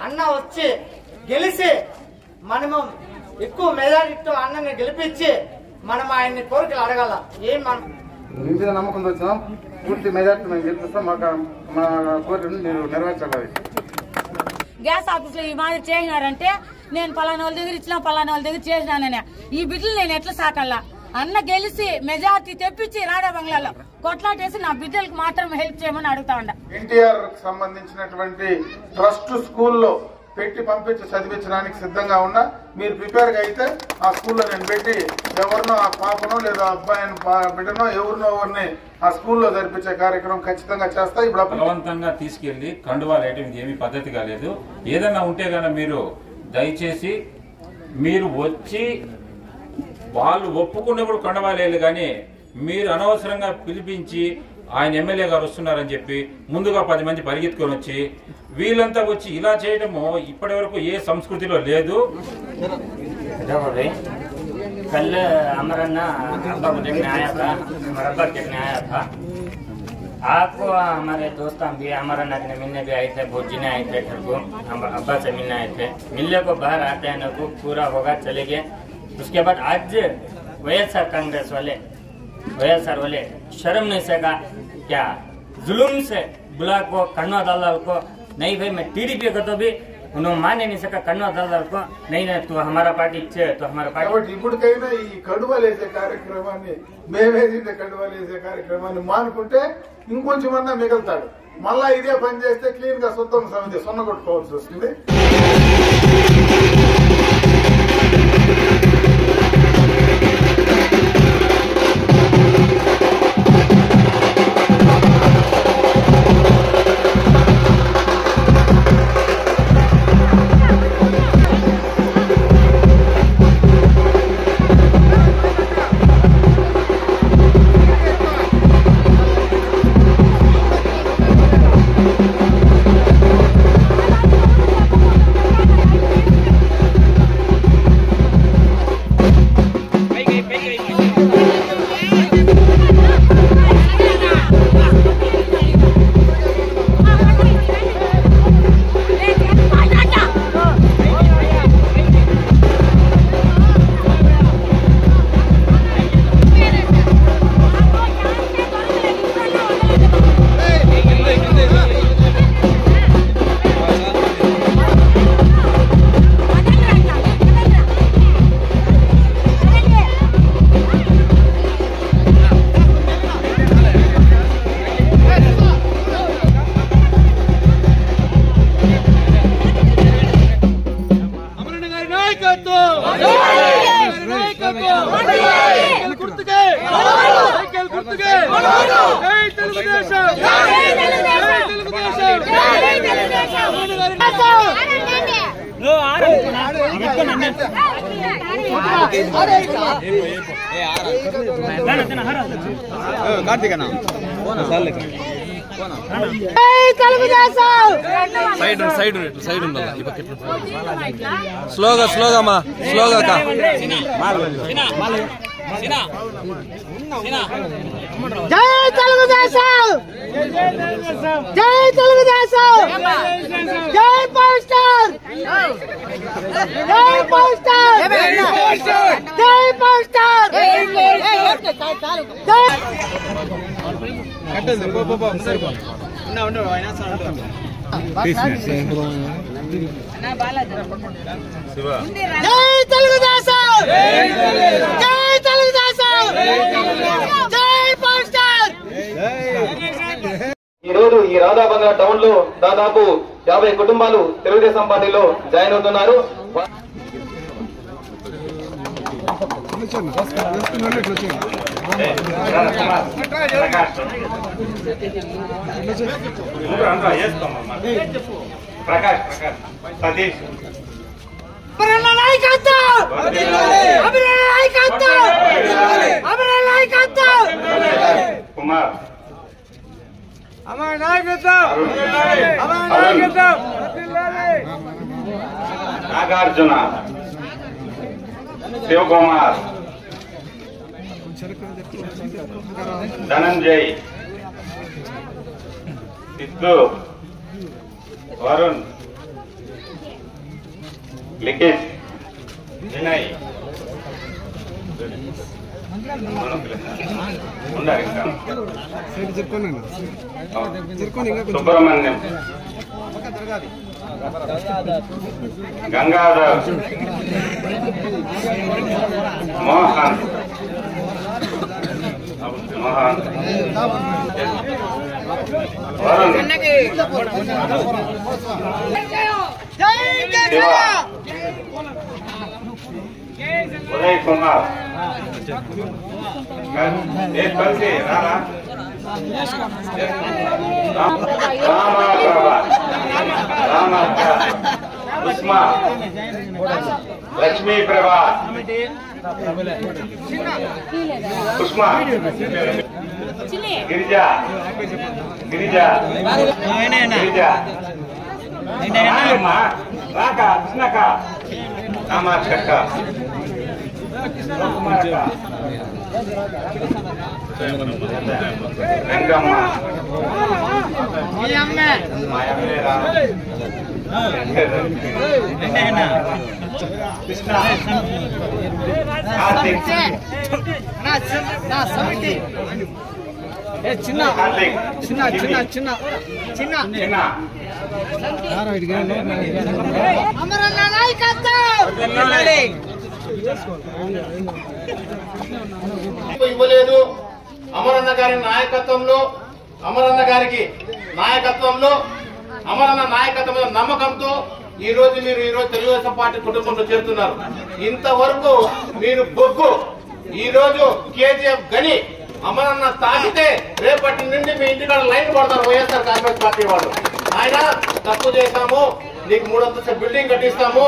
అన్న వచ్చి గెలిచి మనము ఎక్కువ మెజారిటీతో అన్నని గెలిపించి మనం ఆయన్ని కోరికలు అడగాల. ఏం మనం మీ మీద నమ్మకంతో వచ్చినాం. పూర్తి మెజారిటీ మేము గెలిపిస్తాం. మా కోరికను మీరు నెరవేర్చాలి. గ్యాస్ ఆఫీస్ లో ఈ మాదిరి చేసినారంటే నేను పలానా వాళ్ళ దగ్గర ఇచ్చిన పలానా వాళ్ళ దగ్గర చేసినానని ఈ బిడ్డలు నేను ఎట్లా సాకల్లా? అన్న గెలిచి మెజార్టీ తెప్పించి రాడా బంగ్లాలో కొట్లాటేసి నా బిడ్డలకు మాత్రం హెల్ప్ చేయమని అడుగుతా ఉండ. ఎన్టీఆర్ సంబంధించినటువంటి ట్రస్ట్ స్కూల్లో పెట్టి పంపించి చదివించడానికి సిద్ధంగా ఉన్నా. మీరు ప్రిపేర్ గా అయితే ఆ స్కూల్లో నేను పెట్టి ఎవరినో ఆ పాపనో లేదా అబ్బాయిని బిడ్డనో ఎవరిని ఆ స్కూల్లో జరిపించే కార్యక్రమం ఖచ్చితంగా చేస్తా. ఇప్పుడు బలవంతంగా తీసుకెళ్లి కండువాలు వేయడం ఏమీ పద్ధతి కాలేదు. ఏదన్నా ఉంటే గానీ మీరు దయచేసి మీరు వచ్చి వాళ్ళు ఒప్పుకున్నప్పుడు కండువాలు కానీ మీరు అనవసరంగా పిలిపించి ఆయన ఎమ్మెల్యే గారు వస్తున్నారని చెప్పి ముందుగా 10 మంది పరిగెత్తుకొని వచ్చి వీళ్ళంతా వచ్చి ఇలా చేయడము ఇప్పటి వరకు ఏ సంస్కృతిలో లేదు. कल अमरन्ना अब्बा को देखने आया था, हमारा अब्बा देखने आया था। आपको हमारे दोस्त भी अमरन्ना के मिलने भी आए थे, बहुत जिने आए थे घर को, हम अब्बा से मिलने आए थे। मिलने को बाहर आते हैं ना को पूरा होगा चले गए। उसके बाद आज वैएसआर कांग्रेस वाले वैएसआर वाले शर्म नहीं सका क्या जुलूम से बुला को कन्वा दलाल को नहीं भाई मैं टीडीपी को तो भी उन्होंने मान नहीं सका कन्वा दलाल को नहीं तू हमारा पार्टी इच्छे तो हमारा पार्टी ఇప్పటికైనా ఈ కండువాలేసే కార్యక్రమాన్ని మేమేదింటే కండువాలేసే కార్యక్రమాన్ని మానుకుంటే ఇంకొంచెమన్నా మిగులుతాడు. మళ్ళా ఇదే పని చేస్తే క్లీన్ గా శుద్ధం సమితి సొన్న కొట్టుకోవాల్సి వస్తుంది. స్లోగా స్లోగా మా స్లోగా కా జై తెలుగుదేశం, జై తెలుగుదేశం, జై పవర్ స్టార్, జై పవర్ స్టార్, జై పవర్ స్టార్. జై తెలుగుదేశం, జై తెలుగుదేశం, జై పవర్ స్టార్. ఈ రోజు ఈ రాధాబంగా టౌన్ లో దాదాపు 50 కుటుంబాలు తెలుగుదేశం పార్టీలో జాయిన్ అవుతున్నారు. ప్రకాష్ సతీష్ కుమార్ నాగార్జున శివకుమార్ ధనంజయ్ సిద్ధు వరుణ్, లిఖిత్, వినయ్ ఉన్నారు ఇంకా సుబ్రహ్మణ్యం, గంగాధర్, మోహన్ వరుణ్, శివ, ఉదయ్ కుమార్, కలిసి రామా ఉస్మా, లక్ష్మీ ప్రభా, ఉస్మా, గిరిజా, గిరిజా, గిరిజా, రాక కృష్ణక, రామాక్షక్క, రంగమ్మ, కృష్ణ, కార్తీక్, చిన్న చిన్న చిన్న చిన్న చిన్న చిన్న ఇవ్వలేదు. అమరన్న గారి నాయకత్వంలో అమరన్న నాయకత్వంలో నమ్మకంతో ఈ రోజు తెలుగుదేశం పార్టీ కుటుంబంలో చేరుతున్నారు. ఇంతవరకు మీరు బొగ్గు, ఈ రోజు కేజీఎఫ్ గని అమరన్న తాకితే రేపటి నుండి మీ ఇంటికాడ లైన్ పడతారు వైఎస్ఆర్ కాంగ్రెస్ పార్టీ వాళ్ళు. ఆయన తప్పు చేశాము, నీకు 3 అంతస్తుల బిల్డింగ్ కట్టిస్తాము,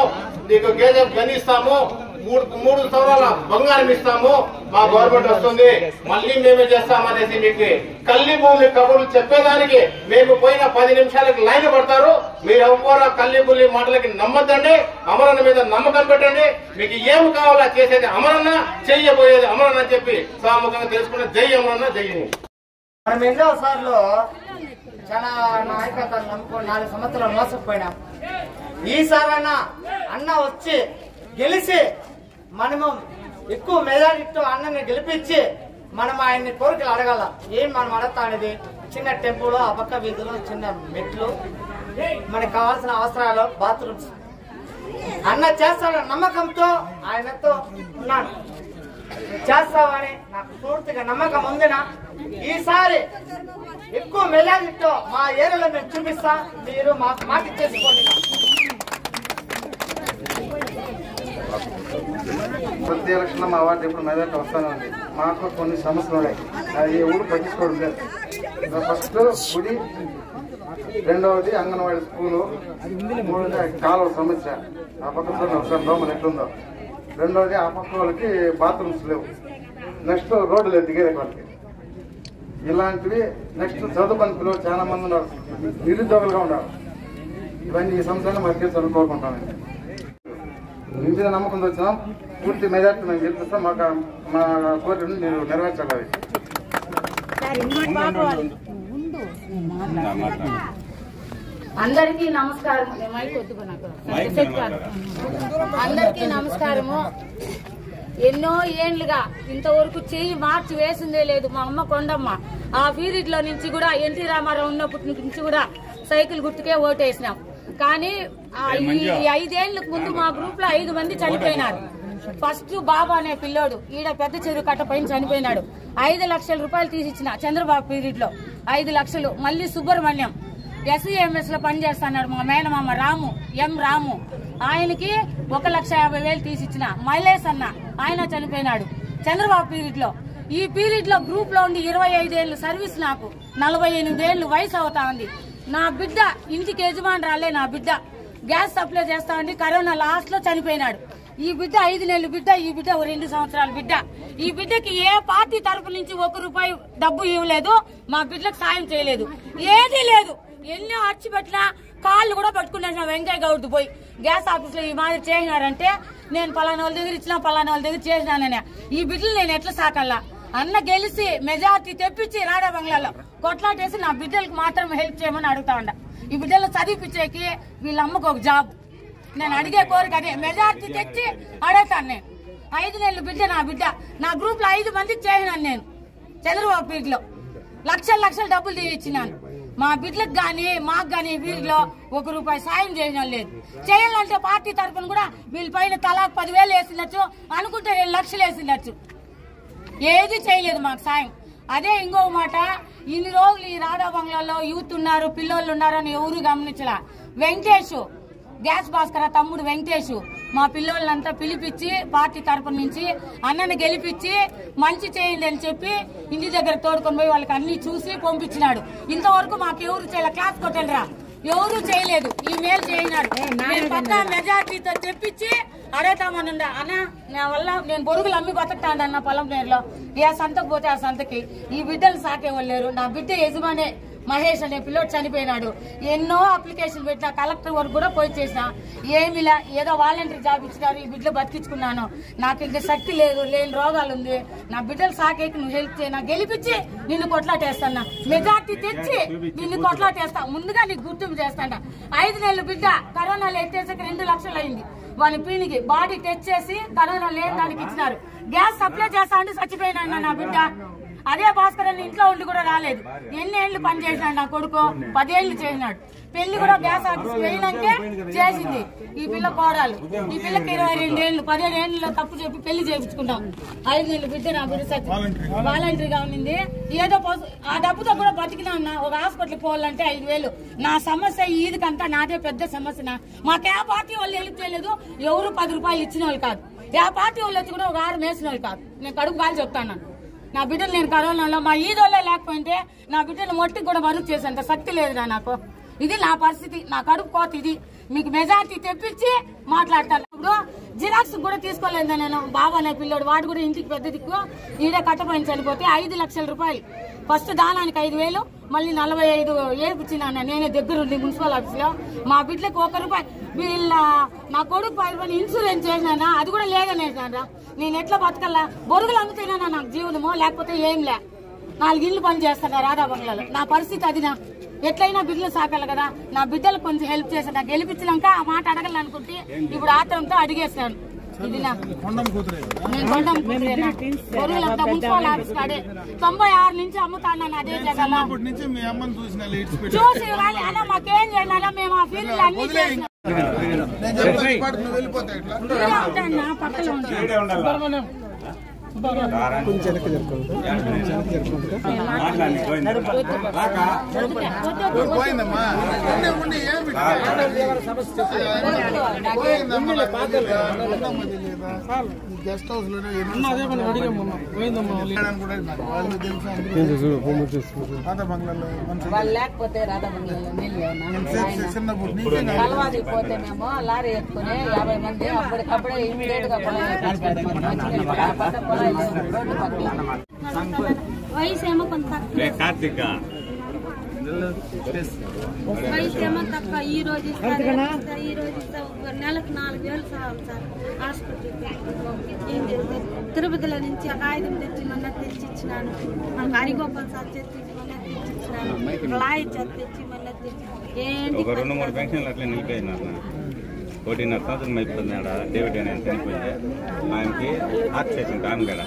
నీకు కేజీఎఫ్ గని ఇస్తాము, 3 సంవత్సరాల బంగారం ఇస్తాము, మా గవర్నమెంట్ వస్తుంది, మళ్ళీ మేమే చేస్తామనేసి మీకు కల్లి భూమి కబుర్లు చెప్పేదానికి మేము పోయిన 10 నిమిషాలకు లైన్ పడతారు. మీరు ఎవరో కల్లి భూమి మాటలకి నమ్మద్దండి. అమరన్న మీద నమ్మకం పెట్టండి. మీకు ఏం కావాలా చేసేది అమరన్న, చెయ్యబోయేది అమరన్న అని చెప్పి సాముఖంగా తెలుసుకున్న జై అమరన్న, జై. మనం ఎన్నో సార్లు చాలా నాయకత్వాన్ని నమ్ముకొని 4 సంవత్సరాలు మోసపోయినాం. ఈసారైనా అన్న వచ్చి గెలిచి మనము ఎక్కువ మెజారిటీతో అన్నని గెలిపించి మనం ఆయన్ని కోరికలు అడగాల. ఏం మనం అడగతా అనేది చిన్న టెంపుల్, ఆ పక్క వీధులు, చిన్న మెట్లు, మనకు కావాల్సిన అవసరాలు, బాత్రూమ్స్ అన్న చేస్తాడన్న నమ్మకంతో ఆయనతో ఉన్నాను. చేస్తామని నాకు పూర్తిగా నమ్మకం ఉందినా. ఈసారి ఎక్కువ మెజారిటీతో మా ఏరియాలో మేము చూపిస్తా, మీరు మాకు మాట చేసుకోండి. ప్రతి ఎలక్షన్ మా వార్డు ఇప్పుడు మెజార్టీ వస్తానే ఉంది. మాకు కొన్ని సమస్యలు ఉన్నాయి, అది ఊరు పట్టించుకోవడం లేదు. ఫస్ట్ గుడి, రెండవది అంగన్వాడీ స్కూలు, మూడవది కాలువ సమస్య, ఆ పక్క ఒకసారి దోమలు ఎట్లుందో, రెండవది ఆ పక్క వాళ్ళకి బాత్రూమ్స్ లేవు, నెక్స్ట్ రోడ్డు లేదు దిగేది వాళ్ళకి. ఇలాంటివి నెక్స్ట్ చదువుకుని పిల్లలు చాలా మంది ఉన్నారు, నిరుద్యోగులుగా ఉన్నారు. ఇవన్నీ ఈ సంవత్సరాన్ని మరి తీర్చాలని కోరుకుంటానండి. మీ మీద నమ్మకం వచ్చినాం, పూర్తి మెజార్టీ మేము గెలిపిస్తాం. మా కోరికను మీరు నెరవేర్చాలి. అందరికీ నమస్కారం. అందరికీ నమస్కారము. ఎన్నో ఏండ్లుగా ఇంతవరకు చెయ్యి మార్చి వేసిందే లేదు మా అమ్మ కొండమ్మ. ఆ పీరియడ్ లో నుంచి కూడా ఎన్టీ రామారావు ఉన్నప్పటి నుంచి కూడా సైకిల్ గుర్తుకే ఓటేసినాం. కానీ ఈ 5 ఏళ్లకు ముందు మా గ్రూప్ లో 5 మంది చనిపోయినారు. ఫస్ట్ బాబా అనే పిల్లోడు ఈడ పెద్ద చెరువు కట్ట పైన చనిపోయినాడు. 5 లక్షల రూపాయలు తీసిచ్చిన చంద్రబాబు పీరియడ్ లో 5 లక్షలు. మళ్ళీ సుబ్రహ్మణ్యం SEMS లో పనిచేస్తున్నాడు మా మేనమామ రాము, ఎం రాము, ఆయనకి 1,50,000 తీసిచ్చిన. మైలేష్ అన్న ఆయన చనిపోయినాడు చంద్రబాబు పీరియడ్ లో. ఈ పీరియడ్ లో గ్రూప్ లో ఉండి 25 ఏళ్లు సర్వీస్, నాకు 48 ఏళ్లు వయసు అవుతా ఉంది. నా బిడ్డ ఇంటికి యజమానురాలే. నా బిడ్డ గ్యాస్ సప్లై చేస్తా ఉండి కరోనా లాస్ట్ లో చనిపోయినాడు. ఈ బిడ్డ 5 నెలల బిడ్డ, ఈ బిడ్డ 2 సంవత్సరాల బిడ్డ. ఈ బిడ్డకి ఏ పార్టీ తరపు నుంచి 1 రూపాయి డబ్బు ఇవ్వలేదు, మా బిడ్డకు సాయం చేయలేదు, ఏదీ లేదు. ఎన్నో అర్చి పెట్టినా కాళ్ళు కూడా పట్టుకునేసిన వెంకయ్య గౌడ్ పోయి గ్యాస్ ఆఫీస్ లో ఈ మాదిరి చేసినారంటే నేను పలానా వాళ్ళ దగ్గర ఇచ్చినా పలానా వాళ్ళ దగ్గర చేసినానని ఈ బిడ్డలు నేను ఎట్లా సాకల్లా. అన్న గెలిచి మెజార్టీ తెప్పించి రాడా బంగ్లాలో కొట్లాటేసి నా బిడ్డలకు మాత్రం హెల్ప్ చేయమని అడుగుతా ఉండ. ఈ బిడ్డలు చదివిపించేకి వీళ్ళ అమ్మకు ఒక జాబ్. నేను అడిగే కోరిక అదే, మెజార్టీ తెచ్చి అడుగుతాను. నేను 5 నెలలు బిడ్డ, నా బిడ్డ నా గ్రూప్ లో 5 మందికి చేసినాను. నేను చంద్రబాబు పీరియడ్ లో లక్షల డబ్బులు తీయించినాను. మా బిడ్డలకు గాని మాకు గాని వీరిలో ₹1 సాయం చేయడం లేదు. చేయాలంటే పార్టీ తరఫున కూడా వీళ్ళ పైన తలా 10,000 వేసిండొచ్చు, అనుకుంటే 2 లక్షలు వేసిండొచ్చు. ఏది చేయలేదు మాకు సాయం. అదే ఇంకో మాట, ఇన్ని రోజులు ఈ రాధా బంగ్లాలో యూత్ ఉన్నారు, పిల్లోళ్ళు ఉన్నారని ఎవరు గమనించలా. వెంకటేష్ గ్యాస్ భాస్కర తమ్ముడు వెంకటేష్ మా పిల్లోళ్ళంతా పిలిపించి పార్టీ తరఫున నుంచి అన్నని గెలిపించి మంచి చేయండి అని చెప్పి ఇంటి దగ్గర తోడుకొని పోయి వాళ్ళకి అన్ని చూసి పంపించినాడు. ఇంతవరకు మాకు ఎవరు చేయలే. క్లాస్ కొట్టలేరా, ఎవరు చేయలేదు. ఈ మేలు చేయినాడు. నేను పక్కా మెజార్టీతో తెప్పించి అడుగుతామని అన్న, నా వల్ల నేను బొరుగులు అమ్మి బతకటాను అన్న పొలం నేరులో. ఏ సంతకు పోతే ఆ సంతకి ఈ బిడ్డలు సాకేవాళ్ళు లేరు. నా బిడ్డ యజమానే మహేష్ అనే పిల్లోడు చనిపోయినాడు. ఎన్నో అప్లికేషన్ పెట్టినా, కలెక్టర్ వరకు కూడా పోయి చేసిన ఏమిలా. ఏదో వాలంటీర్ జాబ్ ఇచ్చినారు, ఈ బిడ్డలు బతికించుకున్నాను. నాకు ఇంకా శక్తి లేదు, లేని రోగాలు ఉంది. నా బిడ్డలు సాకేకి నువ్వు హెల్ప్ చేయనా, గెలిపించి నిన్ను కొట్లాటేస్తానా, మెజార్టీ తెచ్చి నిన్ను కొట్లాటేస్తా, ముందుగా నీకు గుర్తింపు చేస్తాడా. 5 నెలలు బిడ్డ కరోనాలో ఎత్తేసాక 2 లక్షలు అయింది. వాళ్ళ పీనికి బాడీ టెస్ట్ చేసి కరోనా లేని దానికి ఇచ్చినారు. గ్యాస్ సప్లై చేస్తా అంటే చచ్చిపోయినా నా బిడ్డ. అదే భాస్కర్ అని ఇంట్లో ఉండి కూడా రాలేదు. ఎన్ని ఏళ్ళు పని చేసినాడు నా కొడుకు, 10 ఏళ్ళు చేసినాడు. పెళ్లి కూడా గ్యాస్ ఆఫీస్ వెళ్ళినాకే చేసింది ఈ పిల్ల కోడాలు. ఈ పిల్లకి 22 ఏళ్ళు 15 ఏళ్ళలో తప్పు చెప్పి పెళ్లి చేయించుకుంటాం. 5 నెలలు బిడ్డ నా బిడ్డ సచ్చి వాలంటరీగా ఉన్నింది. ఏదో ఆ డబ్బుతో కూడా బతికినా ఉన్నా. ఒక హాస్పిటల్కి పోవాలంటే 5,000. నా సమస్య ఈదికంతా నాదే పెద్ద సమస్య. మాకే పార్టీ వాళ్ళు హెల్ప్ చేయలేదు. ఎవరు 10 రూపాయలు ఇచ్చిన వాళ్ళు కాదు. ఆ పార్టీ వాళ్ళు వచ్చి కూడా ఒక 6 వేసిన వాళ్ళు కాదు. నేను కడుపు కాలు చెప్తాను. నా బిడ్డలు నేను కరోనాలో మా ఈదోళ్ళే లేకపోతే నా బిడ్డలు మొట్టికి కూడా మరుగు చేసేంత శక్తి లేదు నాకు. ఇది నా పరిస్థితి, నా కడుపు కోత ఇది. మీకు మెజార్టీ తెప్పించి మాట్లాడతాను. ఇప్పుడు జిరాక్స్ కూడా తీసుకోలేదు నేను. బాబా అనే పిల్లోడు, వాడు కూడా ఇంటికి పెద్ద దిక్కు. ఈడే కట్టపోయిన చనిపోతే 5 లక్షల రూపాయలు. ఫస్ట్ దానానికి 5,000, మళ్ళీ 45 ఏపిచ్చినా నేనే దగ్గరుండి మున్సిపల్ ఆఫీస్ లో. మా బిడ్డలకు ₹1 వీళ్ళ నా కొడుకు 5,000 ఇన్సూరెన్స్ చేసినా, అది కూడా లేదనేసినా. నేను ఎట్లా బతకల్లా? బొరుగులు అమ్ముతేనా నాకు జీవనమో, లేకపోతే ఏం లే. 4 ఇళ్ళు పని చేస్తాను రాధా బంగ్లాలో. నా పరిస్థితి అదినా. ఎట్లయినా బిడ్డలు సాకాలి కదా. నా బిడ్డలకు కొంచెం హెల్ప్ చేస్తా. గెలిపించినాక ఆ మాట అడగాలనుకుంటే ఇప్పుడు ఆత్రంతో అడిగేస్తాను. ఇది నా నేను కొండం కూతురేనా. బొరుగులంతా మున్సిపల్ ఆఫీస్ కాడే 96 నుంచి అమ్ముతాను. అదే జగన్ చూసి అలా మాకేం చేయాలా, మేము ఆ ఫీల్డ్ అన్ని చేసినాం. పక్కన ఉంటాను. గెస్ట్ హౌస్ లోనే లేకపోతే రాధా బంగ్లాలో కలవాదికి పోతేనేమో లారీ ఎత్తుకుని 50 మంది అప్పటికప్పుడే ఇమీడియట్ గా వయసు ఏమో కొంత వయసు ఏమో తక్కువ. ఈ రోజు నెలకు 4,000 సార్ హాస్పిటల్కి. ఏం చేస్తే తిరుపతిలో నుంచి కాగితం తెచ్చి మళ్ళీ తెచ్చిచ్చినాను. మనకు హరిగోపాల్ సార్ తెచ్చి మళ్ళీ తెచ్చిచ్చినాను. లాయి తెచ్చి మళ్ళీ తెచ్చి ఏంటి 2-3 పెన్షన్లు అట్లా నిలిపోయినారు. 1.5 సంవత్సరం అయిపోతున్నాడు. డేవిడ్ అని చనిపోయింది. ఆయనకి ఆక్సిజన్ కాను కదా.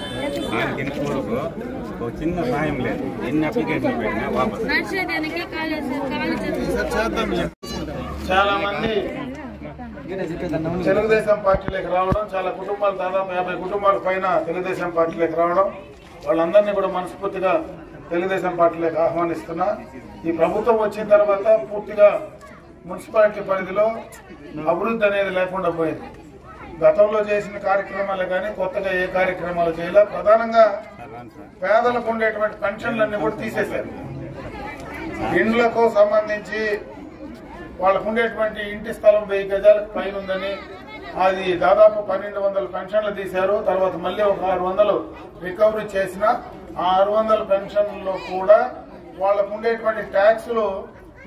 ఆయనకి ఇంతవరకు ఒక చిన్న సాయం లేదు. ఎన్ని అప్లికేషన్లు పెట్టినా వాపస్. చాలా మంది తెలుగుదేశం పార్టీలోకి రావడం, చాలా కుటుంబాలు, దాదాపు 50 కుటుంబాల పైన తెలుగుదేశం పార్టీలోకి రావడం, వాళ్ళందరినీ కూడా మనస్ఫూర్తిగా తెలుగుదేశం పార్టీలోకి ఆహ్వానిస్తున్నా. ఈ ప్రభుత్వం వచ్చిన తర్వాత పూర్తిగా మున్సిపాలిటీ పరిధిలో అభివృద్ధి అనేది లేకుండా పోయింది. గతంలో చేసిన కార్యక్రమాలు కానీ కొత్తగా ఏ కార్యక్రమాలు చేయాల. ప్రధానంగా పేదలకు ఉండేటువంటి పెన్షన్లన్నీ కూడా తీసేశారు. ఇండ్లకు సంబంధించి వాళ్ళకు ఉండేటువంటి ఇంటి స్థలం 1000 గజాలకు పైన ఉందని అది దాదాపు 1,200 పెన్షన్లు తీశారు. తర్వాత మళ్ళీ ఒక 600 రికవరీ చేసిన ఆ 600 పెన్షన్లలో కూడా వాళ్ళకు ఉండేటువంటి ట్యాక్సులు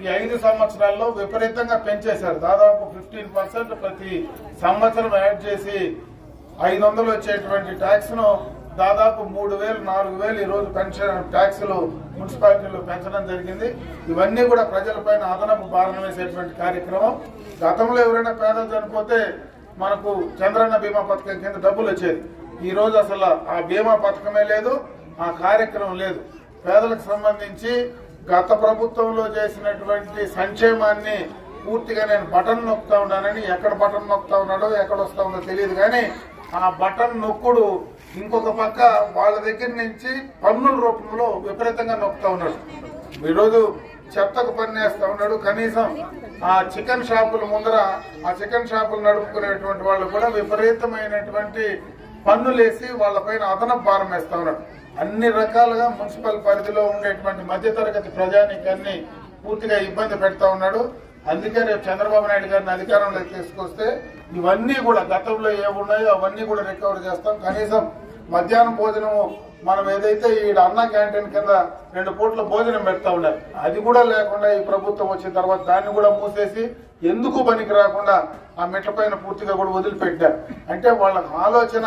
ఈ 5 సంవత్సరాల్లో విపరీతంగా పెంచేశారు. దాదాపు 15% ప్రతి సంవత్సరం యాడ్ చేసి 500 వచ్చేటువంటి ట్యాక్స్ ను దాదాపు 3,000 4,000 ఈ రోజు పెన్షన్ ట్యాక్సులు మున్సిపాలిటీలు పెంచడం జరిగింది. ఇవన్నీ కూడా ప్రజలపైన అదనపు భారం వేసేటువంటి కార్యక్రమం. గతంలో ఎవరైనా పేదలు చనిపోతే మనకు చంద్రన్న బీమా పథకం కింద డబ్బులు వచ్చేది. ఈ రోజు అసలు ఆ బీమా పథకమే లేదు, ఆ కార్యక్రమం లేదు. పేదలకు సంబంధించి గత ప్రభుత్వంలో చేసినటువంటి సంక్షేమాన్ని పూర్తిగా నేను బటన్ నొక్కుతా ఉన్నానని, ఎక్కడ బటన్ నొక్కుతా ఉన్నాడో ఎక్కడ వస్తా ఉందో తెలియదు కానీ ఆ బటన్ నొక్కుడు ఇంకొక పక్క వాళ్ళ దగ్గర నుంచి పన్నుల రూపంలో విపరీతంగా నొక్కుతా ఉన్నాడు. ఈరోజు చెత్తకు పన్ను వేస్తా ఉన్నాడు. కనీసం ఆ చికెన్ షాపుల ముందర ఆ చికెన్ షాపులు నడుపుకునేటువంటి వాళ్ళు కూడా విపరీతమైనటువంటి పన్నులేసి వాళ్ళపైన అదనపు భారం వేస్తా ఉన్నాడు. అన్ని రకాలుగా మున్సిపల్ పరిధిలో ఉండేటువంటి మధ్యతరగతి ప్రజానీకాన్ని పూర్తిగా ఇబ్బంది పెడతా ఉన్నాడు. అందుకే రేపు చంద్రబాబు నాయుడు గారిని అధికారంలోకి తీసుకొస్తే ఇవన్నీ కూడా గతంలో ఏమున్నాయో అవన్నీ కూడా రికవర్ చేస్తాం. కనీసం మధ్యాహ్నం భోజనం మనం ఏదైతే ఈ అన్న క్యాంటీన్ కింద 2 పూట్ల భోజనం పెడతా ఉన్నారు, అది కూడా లేకుండా ఈ ప్రభుత్వం వచ్చిన తర్వాత దాన్ని కూడా మూసేసి ఎందుకు పనికి రాకుండా ఆ మెట్ల పైన పూర్తిగా కూడా వదిలిపెట్టారు. అంటే వాళ్ళ ఆలోచన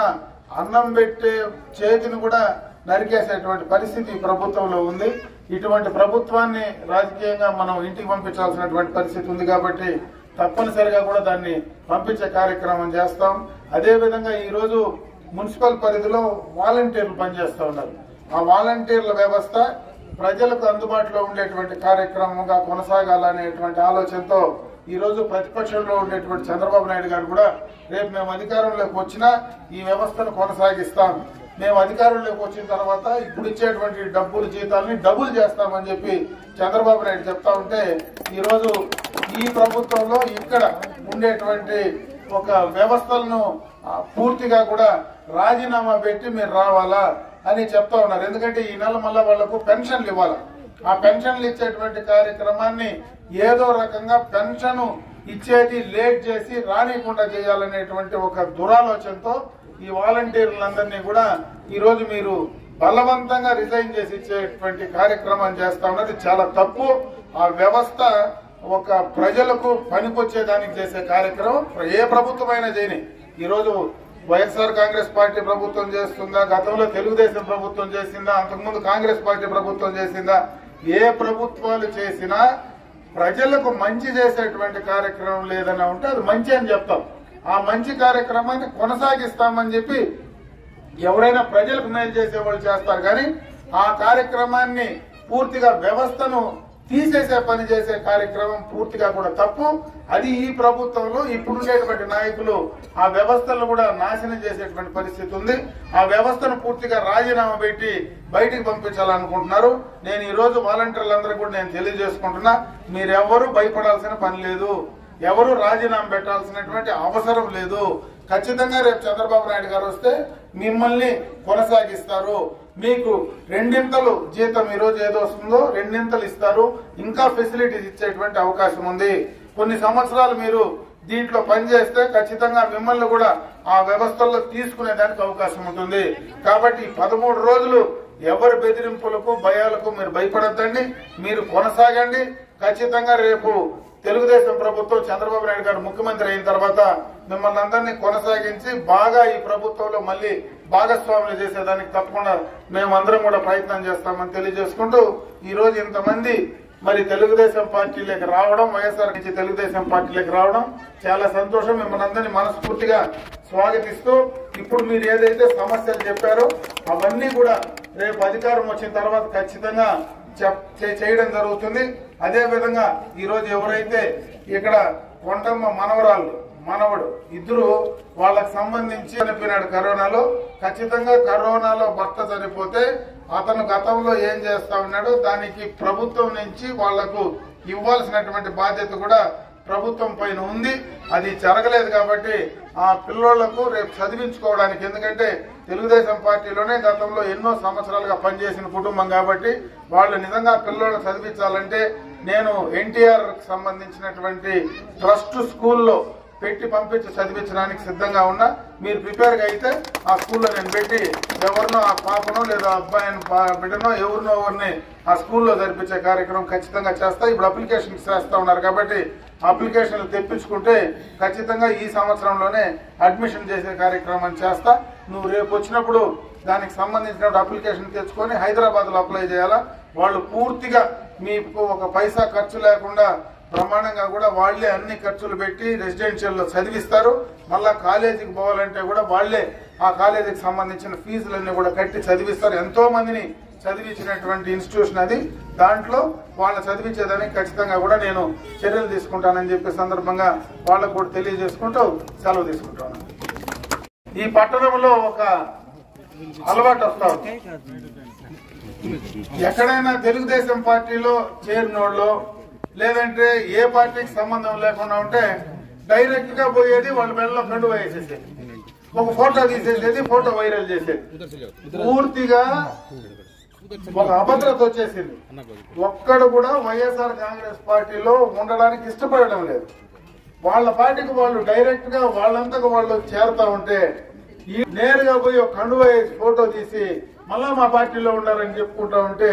అన్నం పెట్టే చేతిని కూడా నరికేసేటువంటి పరిస్థితి ఈ ప్రభుత్వంలో ఉంది. ఇటువంటి ప్రభుత్వాన్ని రాజకీయంగా మనం ఇంటికి పంపించాల్సినటువంటి పరిస్థితి ఉంది కాబట్టి తప్పనిసరిగా కూడా దాన్ని పంపించే కార్యక్రమం చేస్తాం. అదేవిధంగా ఈరోజు మున్సిపల్ పరిధిలో వాలంటీర్లు పనిచేస్తూ ఉన్నారు. ఆ వాలంటీర్ల వ్యవస్థ ప్రజలకు అందుబాటులో ఉండేటువంటి కార్యక్రమంగా కొనసాగాలనేటువంటి ఆలోచనతో ఈరోజు ప్రతిపక్షంలో ఉండేటువంటి చంద్రబాబు నాయుడు గారు కూడా రేపు మేము అధికారంలోకి వచ్చినా ఈ వ్యవస్థను కొనసాగిస్తాం, మేము అధికారంలోకి వచ్చిన తర్వాత ఇప్పుడు ఇచ్చేటువంటి డబ్బులు జీతాలని డబుల్ చేస్తామని చెప్పి చంద్రబాబు నాయుడు చెప్తా ఉంటే ఈరోజు ఈ ప్రభుత్వంలో ఇక్కడ ఉండేటువంటి ఒక వ్యవస్థలను పూర్తిగా కూడా రాజీనామా పెట్టి మీరు రావాలా అని చెప్తా ఉన్నారు. ఎందుకంటే ఈ నెల మళ్ళా వాళ్లకు పెన్షన్లు ఇవ్వాలి. ఆ పెన్షన్లు ఇచ్చేటువంటి కార్యక్రమాన్ని ఏదో రకంగా పెన్షన్ ఇచ్చేది లేట్ చేసి రానికుండా చేయాలనేటువంటి ఒక దురాలోచనతో ఈ వాలంటీర్లందరినీ కూడా ఈ రోజు మీరు బలవంతంగా రిజైన్ చేసి ఇచ్చేటువంటి కార్యక్రమం చేస్తా ఉన్నది చాలా తప్పు. ఆ వ్యవస్థ ఒక ప్రజలకు పనికొచ్చేదానికి చేసే కార్యక్రమం ఏ ప్రభుత్వమైనా చేయని. ఈరోజు వైఎస్ఆర్ కాంగ్రెస్ పార్టీ ప్రభుత్వం చేస్తుందా, గతంలో తెలుగుదేశం ప్రభుత్వం చేసిందా, అంతకుముందు కాంగ్రెస్ పార్టీ ప్రభుత్వం చేసిందా, ఏ ప్రభుత్వాలు చేసినా ప్రజలకు మంచి చేసేటువంటి కార్యక్రమం లేదని ఉంటే అది మంచి అని చెప్తాం. ఆ మంచి కార్యక్రమాన్ని కొనసాగిస్తామని చెప్పి ఎవరైనా ప్రజలకు మేలు చేసే వాళ్ళు చేస్తారు కానీ ఆ కార్యక్రమాన్ని పూర్తిగా వ్యవస్థను తీసేసే పని చేసే కార్యక్రమం పూర్తిగా కూడా తప్పు. అది ఈ ప్రభుత్వంలో ఇప్పుడుండేటువంటి నాయకులు ఆ వ్యవస్థలను కూడా నాశనం చేసేటువంటి పరిస్థితి ఉంది. ఆ వ్యవస్థను పూర్తిగా రాజీనామా పెట్టి బయటికి పంపించాలనుకుంటున్నారు. నేను ఈ రోజు వాలంటీర్లందరూ కూడా నేను తెలియజేసుకుంటున్నా, మీరెవరూ భయపడాల్సిన పని లేదు, ఎవరు రాజీనామా పెట్టాల్సినటువంటి అవసరం లేదు. ఖచ్చితంగా రేపు చంద్రబాబు నాయుడు గారు వస్తే మిమ్మల్ని కొనసాగిస్తారు. మీకు 2 జీతం ఈ రోజు ఏదో వస్తుందో 2 ఇస్తారు. ఇంకా ఫెసిలిటీస్ ఇచ్చేటువంటి అవకాశం ఉంది. కొన్ని సంవత్సరాలు మీరు దీంట్లో పనిచేస్తే ఖచ్చితంగా మిమ్మల్ని కూడా ఆ వ్యవస్థల్లో తీసుకునేదానికి అవకాశం ఉంటుంది. కాబట్టి 13 రోజులు ఎవరి బెదిరింపులకు భయాలకు మీరు భయపడద్దండి, మీరు కొనసాగండి. ఖచ్చితంగా రేపు తెలుగుదేశం ప్రభుత్వం చంద్రబాబు నాయుడు గారు ముఖ్యమంత్రి అయిన తర్వాత మిమ్మల్ని అందరినీ కొనసాగించి బాగా ఈ ప్రభుత్వంలో మళ్ళీ భాగస్వాములు చేసేదానికి తప్పకుండా మేమందరం కూడా ప్రయత్నం చేస్తామని తెలియజేసుకుంటూ ఈ రోజు ఇంతమంది మరి తెలుగుదేశం పార్టీలోకి రావడం, వైఎస్ఆర్ నుంచి తెలుగుదేశం పార్టీలోకి రావడం చాలా సంతోషం. మిమ్మల్ని అందరినీ మనస్ఫూర్తిగా స్వాగతిస్తూ ఇప్పుడు మీరు ఏదైతే సమస్యలు చెప్పారో అవన్నీ కూడా రేపు అధికారం వచ్చిన తర్వాత ఖచ్చితంగా చేయడం జరుగుతుంది. అదే విధంగా ఈ రోజు ఎవరైతే ఇక్కడ కొండమ్మ మనవడు ఇద్దరు వాళ్ళకి సంబంధించి చనిపోయినాడు కరోనాలో. ఖచ్చితంగా కరోనాలో భర్త చనిపోతే అతను గతంలో ఏం చేస్తా ఉన్నాడో దానికి ప్రభుత్వం నుంచి వాళ్లకు ఇవ్వాల్సినటువంటి బాధ్యత కూడా ప్రభుత్వం పైన ఉంది. అది జరగలేదు కాబట్టి ఆ పిల్లోళ్లకు రేపు చదివించుకోవడానికి, ఎందుకంటే తెలుగుదేశం పార్టీలోనే గతంలో ఎన్నో సంవత్సరాలుగా పనిచేసిన కుటుంబం కాబట్టి వాళ్ళు నిజంగా పిల్లోళ్ళని చదివించాలంటే నేను ఎన్టీఆర్ సంబంధించినటువంటి ట్రస్ట్ స్కూల్లో పెట్టి పంపించి చదివించడానికి సిద్ధంగా ఉన్నా. మీరు ప్రిపేర్గా అయితే ఆ స్కూల్లో నేను పెట్టి ఎవరినో ఆ పాపనో లేదా అబ్బాయిని బిడ్డనో ఎవరిని ఆ స్కూల్లో జరిపించే కార్యక్రమం ఖచ్చితంగా చేస్తా. ఇప్పుడు అప్లికేషన్స్ చేస్తా ఉన్నారు కాబట్టి అప్లికేషన్లు తెప్పించుకుంటే ఖచ్చితంగా ఈ సంవత్సరంలోనే అడ్మిషన్ చేసే కార్యక్రమం చేస్తా. నువ్వు రేపు వచ్చినప్పుడు దానికి సంబంధించిన అప్లికేషన్ తెచ్చుకొని హైదరాబాద్లో అప్లై చేయాలా. వాళ్ళు పూర్తిగా మీకు ఒక పైసా ఖర్చు లేకుండా బ్రహ్మాండంగా కూడా వాళ్లే అన్ని ఖర్చులు పెట్టి రెసిడెన్షియల్లో చదివిస్తారు. మళ్ళా కాలేజీకి పోవాలంటే కూడా వాళ్లే ఆ కాలేజీకి సంబంధించిన ఫీజులన్నీ కూడా కట్టి చదివిస్తారు. ఎంతో మందిని చదివించినటువంటి ఇన్స్టిట్యూషన్ అది. దాంట్లో వాళ్ళని చదివించేదానికి ఖచ్చితంగా కూడా నేను చర్యలు తీసుకుంటానని చెప్పే సందర్భంగా వాళ్ళకు కూడా తెలియజేసుకుంటూ సెలవు తీసుకుంటాను. ఈ పట్టణంలో ఒక అలవాటు వస్తా ఉంది. ఎక్కడైనా తెలుగుదేశం పార్టీలో చేరినోళ్ళు లేదంటే ఏ పార్టీకి సంబంధం లేకుండా ఉంటే డైరెక్ట్ గా పోయేది వాళ్ళ మెడలో కండువా వేసేసేది, ఒక ఫోటో తీసేసేది, ఫోటో వైరల్ చేసేది. పూర్తిగా ఒక అభద్రత వచ్చేసింది. ఒక్కడు కూడా వైఎస్ఆర్ కాంగ్రెస్ పార్టీలో ఉండడానికి ఇష్టపడడం లేదు. వాళ్ళ పార్టీకి వాళ్ళు డైరెక్ట్ గా వాళ్ళంతకు వాళ్ళు చేరుతా ఉంటే నేరుగా పోయి ఒక కండువా వేసి ఫోటో తీసి మళ్ళా మా పార్టీలో ఉన్నారని చెప్పుకుంటా ఉంటే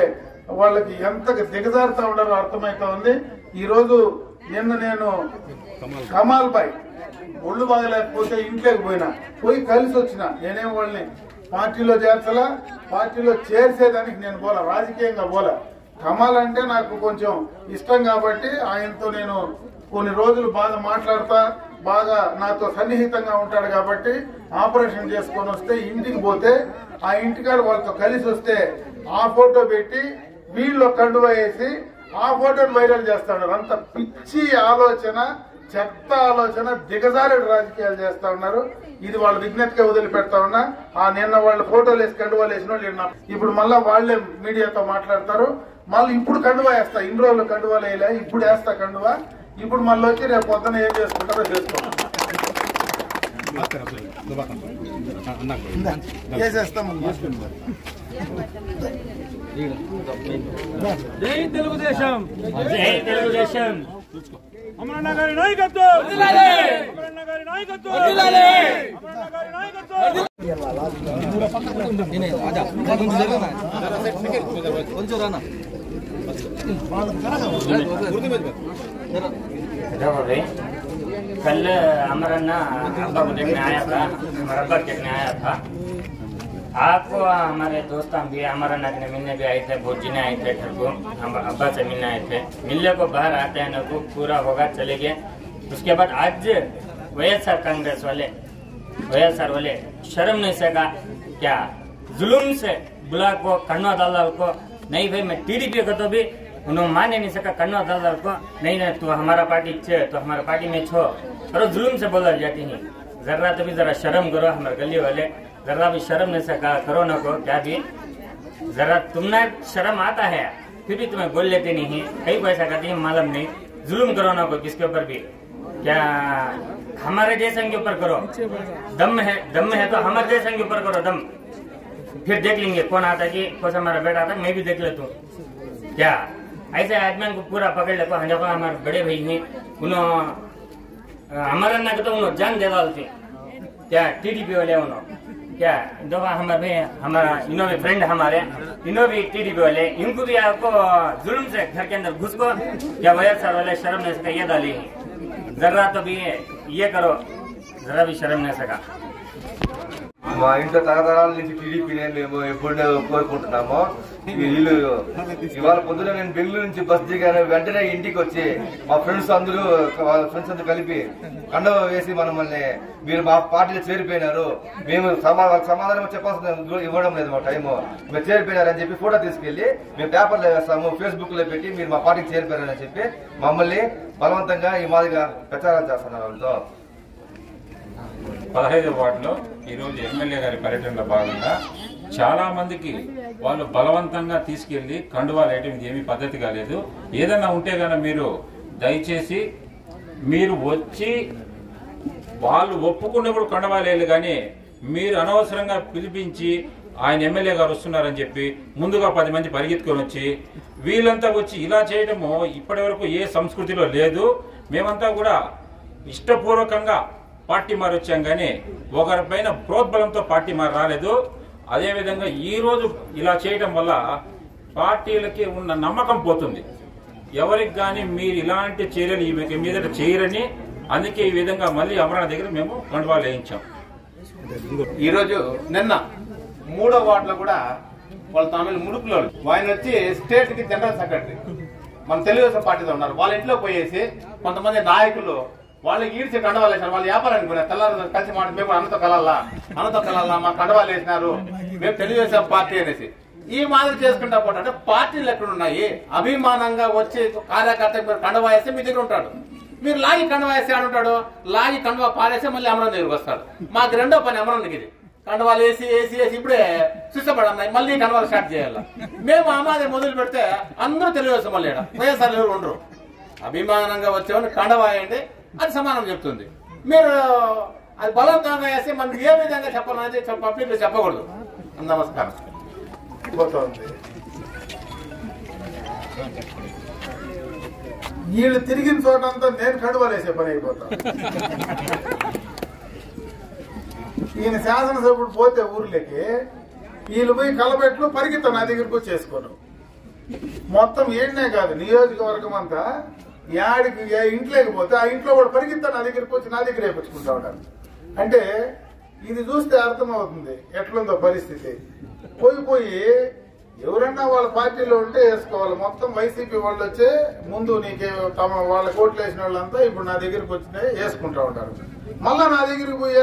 వాళ్ళకి ఎంతగా దిగజారుతా ఉన్నారో అర్థమైతా ఉంది. ఈ రోజు నిన్న నేను కమాల్ బాయ్ ఒళ్ళు బాగలేకపోతే ఇంట్లోకి పోయి కలిసి వచ్చిన. నేనేం వాళ్ళని పార్టీలో చేర్చలా, పార్టీలో చేర్చేదానికి నేను పోలా, రాజకీయంగా పోలా. కమాల్ అంటే నాకు కొంచెం ఇష్టం కాబట్టి ఆయనతో నేను కొన్ని రోజులు బాగా మాట్లాడతా, బాగా నాతో సన్నిహితంగా ఉంటాడు కాబట్టి ఆపరేషన్ చేసుకొని వస్తే ఇంటికి పోతే ఆ ఇంటికాడ వాళ్ళతో కలిసి వస్తే ఆ ఫోటో పెట్టి వీళ్ళు కండువా వేసి ఆ ఫోటోని వైరల్ చేస్తాడు. అంత పిచ్చి ఆలోచన, చెత్త ఆలోచన, దిగజారుడు రాజకీయాలు చేస్తా ఉన్నారు. ఇది వాళ్ళ విజ్ఞతగా వదిలిపెడతా ఉన్నా. నిన్న వాళ్ళు ఫోటోలు వేసి కండువాలు వేసిన వాళ్ళు ఇప్పుడు మళ్ళా వాళ్లే మీడియాతో మాట్లాడతారు. మళ్ళీ ఇప్పుడు కండువా వేస్తా, ఇన్ని రోజులు కండువాలు వేయలే, ఇప్పుడు వేస్తా కండువా. ఇప్పుడు మళ్ళీ వచ్చి రేపు పొద్దున ఏం చేసుకుంటారో చేసుకోండి. జై తెలుగుదేశం, జై తెలుగుదేశం. అమరన్న గారి నాయకత్వం, అమరన్న గారి నాయకత్వం, అమరన్న గారి నాయకత్వం. देखो भाई, कल अमरन्ना अब्बा को देखने आया था, हमारा अब्बा देखने आया था। आपको हमारे दोस्त भी अमरन्ना के मिलने भी आए थे, भोजी ने आए थे घर को, हम अब्बा से मिलने आए थे। मिलने को बाहर आते हैं ना को पूरा होगा चले गए। उसके बाद आज వైఎస్ఆర్ कांग्रेस वाले शर्म नहीं सका क्या, जुल्म से बुला को कन्नौर दलाल को, नहीं भाई मैं टीडीपी को तो भी उन्होंने मान नहीं सका, कन्नौर दलाल को नहीं ना तू हमारा पार्टी छे तो हमारा पार्टी में छो, और जुल्म से बोला जाती है। जरा तो भी जरा शर्म करो हमारे गली वाले, जरा भी शर्म नहीं सका करो ना को क्या भी, जरा तुमने शर्म आता है फिर भी तुम्हें बोल लेते नहीं, कई को ऐसा करती है मालूम नहीं। जुल्म करो ना को किसके ऊपर भी, क्या हमारे जैसे के ऊपर करो, दम है तो हमारे जैसे के ऊपर करो दम, फिर देख लेंगे कौन आता कि कौन सा हमारा बेटा आता, मैं भी देख लेता हूँ। क्या ऐसे आदमी को पूरा पकड़ लेते हमारे बड़े भाई हैं, उन्होंने हमारा ना तो उन्होंने जान दे डालते क्या टीडीपी वाले, उन्होंने क्या दो हमारे भाई हमारा इन्हों भी फ्रेंड हमारे इन्हों भी टीडीपी वाले, इनको भी आपको जुल्म से घर के अंदर घुस को क्या వైఎస్ఆర్ वाले शर्म नहीं सका ये डाली, जरा तो भी ये करो, जरा भी शर्म नहीं सका। మా ఇంట్లో తరతరాల నుంచి టీడీపీనే మేము ఎప్పుడు కోరుకుంటున్నాము. వీళ్ళు ఇవాళ పొద్దున నేను బెంగళూరు నుంచి బస్ దిగాను, వెంటనే ఇంటికి వచ్చి మా ఫ్రెండ్స్ అందరూ వాళ్ళ ఫ్రెండ్స్ అందరూ కలిపి కండవ వేసి మనల్ని మీరు మా పార్టీలో చేరిపోయినారు, మేము సమాధానం చెప్పాల్సిన ఇవ్వడం లేదు మా టైము, మీరు చేరిపోయినారని చెప్పి ఫోటో తీసుకెళ్లి మేము పేపర్లో వేస్తాము, ఫేస్బుక్ లో పెట్టి మీరు మా పార్టీకి చేరిపోయారని చెప్పి మమ్మల్ని బలవంతంగా ఈ మాదిరిగా ప్రచారం చేస్తున్నారు. వాళ్ళతో 15వ వార్డులో ఈరోజు ఎమ్మెల్యే గారి పర్యటనలో భాగంగా చాలా మందికి వాళ్ళు బలవంతంగా తీసుకెళ్లి కండువాలు వేయడం ఇది ఏమీ పద్ధతిగా లేదు. ఏదన్నా ఉంటే గానీ మీరు దయచేసి మీరు వచ్చి వాళ్ళు ఒప్పుకున్నప్పుడు కండువాలు వేయాలి, కానీ మీరు అనవసరంగా పిలిపించి ఆయన ఎమ్మెల్యే గారు వస్తున్నారని చెప్పి ముందుగా 10 మంది పరిగెత్తుకొని వచ్చి వీళ్ళంతా వచ్చి ఇలా చేయడము ఇప్పటి వరకు ఏ సంస్కృతిలో లేదు. మేమంతా కూడా ఇష్టపూర్వకంగా పార్టీ మారి వచ్చాం, కానీ ఒకరిపైన ప్రోద్బలంతో పార్టీ మారి రాలేదు. అదేవిధంగా ఈ రోజు ఇలా చేయడం వల్ల పార్టీలకి ఉన్న నమ్మకం పోతుంది. ఎవరికి కానీ మీరు ఇలాంటి చర్యలు ఈ మీదట చేయరని, అందుకే ఈ విధంగా మళ్ళీ అమరణ దగ్గర మేము కండువాలు వేయించాం. ఈరోజు నిన్న 3వ వార్డులో కూడా వాళ్ళ తమిళ ముడుకులో ఆయన వచ్చి స్టేట్ కి జనరల్ సెక్రటరీ మన తెలుగుదేశం పార్టీలో ఉన్నారు. వాళ్ళ ఇంట్లో పోయేసి కొంతమంది నాయకులు వాళ్ళకి ఈడ్చి కండవాలు వేసినారు. వాళ్ళు వ్యాపారానికి పోయినారు. తెల్లారు కలిసి మాట మేము అన్నతో కలల్లా మా కండవాలు వేసినారు, మేము తెలుగుదేశం పార్టీ అనేసి ఈ మాదిరి చేసుకుంటా పోతా. అంటే పార్టీలు ఎక్కడున్నాయి? అభిమానంగా వచ్చి కార్యకర్త కండవా వేస్తే మీ దగ్గర ఉంటాడు. మీరు లాగి కండవా వేస్తే ఆడుంటాడు, లాగి కండవా పారేస్తే మళ్ళీ అమరం దగ్గరకు వస్తాడు. మాకు రెండో పని అమరానికి ఇది. కండవాలు వేసి ఇప్పుడే చూసపడన్నాయి, మళ్ళీ కండవాలు స్టార్ట్ చేయాలి. మేము ఆ మాదిరి మొదలు పెడితే అందరూ తెలుగుదేశం మళ్ళీ వైఎస్ఆర్ ఎవరు ఉండరు. అభిమానంగా వచ్చేవాడిని కండవా వేయండి, అది సమానం చెప్తుంది. మీరు అది బలవంతంగా వేస్తే మనకి ఏ విధంగా చెప్పాలనేది పబ్లిక్ లో చెప్పకూడదు. నమస్కారం. వీళ్ళు తిరిగిన చోటంతా నేను కండువాలేసే పని అయిపోతాను. ఈయన శాసనసభ్యుడు పోతే ఊర్లోకి వీళ్ళు పోయి కలబెట్లు పరిగెత్తాను నా దగ్గరకు వచ్చి చేసుకోను. మొత్తం ఏడనే కాదు నియోజకవర్గం అంతా యాడికి ఇంట్లోకి పోతే ఆ ఇంట్లో కూడా పరిగెత్తాను నా దగ్గరకు వచ్చి నా దగ్గర వేపించుకుంటా ఉంటాను. అంటే ఇది చూస్తే అర్థమవుతుంది ఎట్లుందో పరిస్థితి. పోయి ఎవరన్నా వాళ్ళ పార్టీలో ఉంటే వేసుకోవాలి. మొత్తం వైసీపీ వాళ్ళు వచ్చే ముందు నీకు వాళ్ళ కోట్లు వేసిన వాళ్ళంతా ఇప్పుడు నా దగ్గరకు వచ్చినాయి వేసుకుంటా ఉంటారు. మళ్ళా నా దగ్గరికి పోయి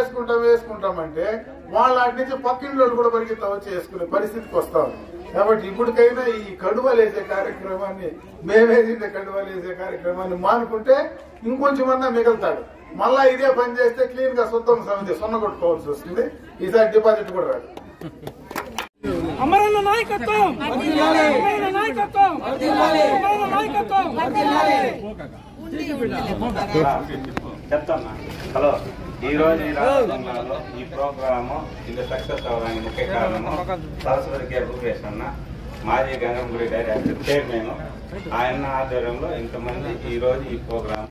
వేసుకుంటామంటే వాళ్ళ అటు నుంచి పక్కింట్లో కూడా పరిగెత్తా వచ్చి వేసుకునే పరిస్థితికి వస్తాం. కాబట్టి ఇప్పటికైనా ఈ కండువాలు వేసే కార్యక్రమాన్ని మేమేసిందే కండువాలు వేసే కార్యక్రమాన్ని మానుకుంటే ఇంకొంచెమన్నా మిగులుతాడు. మళ్ళా ఇదే పని చేస్తే క్లీన్ గా సొన్న కొట్టుకోవాల్సి వస్తుంది. ఈసారి డిపాజిట్ కూడా రాదు. అమరన్న నాయకత్వం, అమరన్న నాయకత్వం, అమరన్న నాయకత్వం. చెప్తాను. హలో, ఈ రోజు ఈ రాష్ట్రంలో ఈ ప్రోగ్రాము ఇది సక్సెస్ అవడానికి ముఖ్య కారణము సరస్వతి కే భూపేష్ అన్న, మాజీ గంగంగుడి డైరెక్టర్ చైర్మన్. ఆయన ఆధ్వర్యంలో ఇంతమంది ఈ రోజు ఈ ప్రోగ్రాం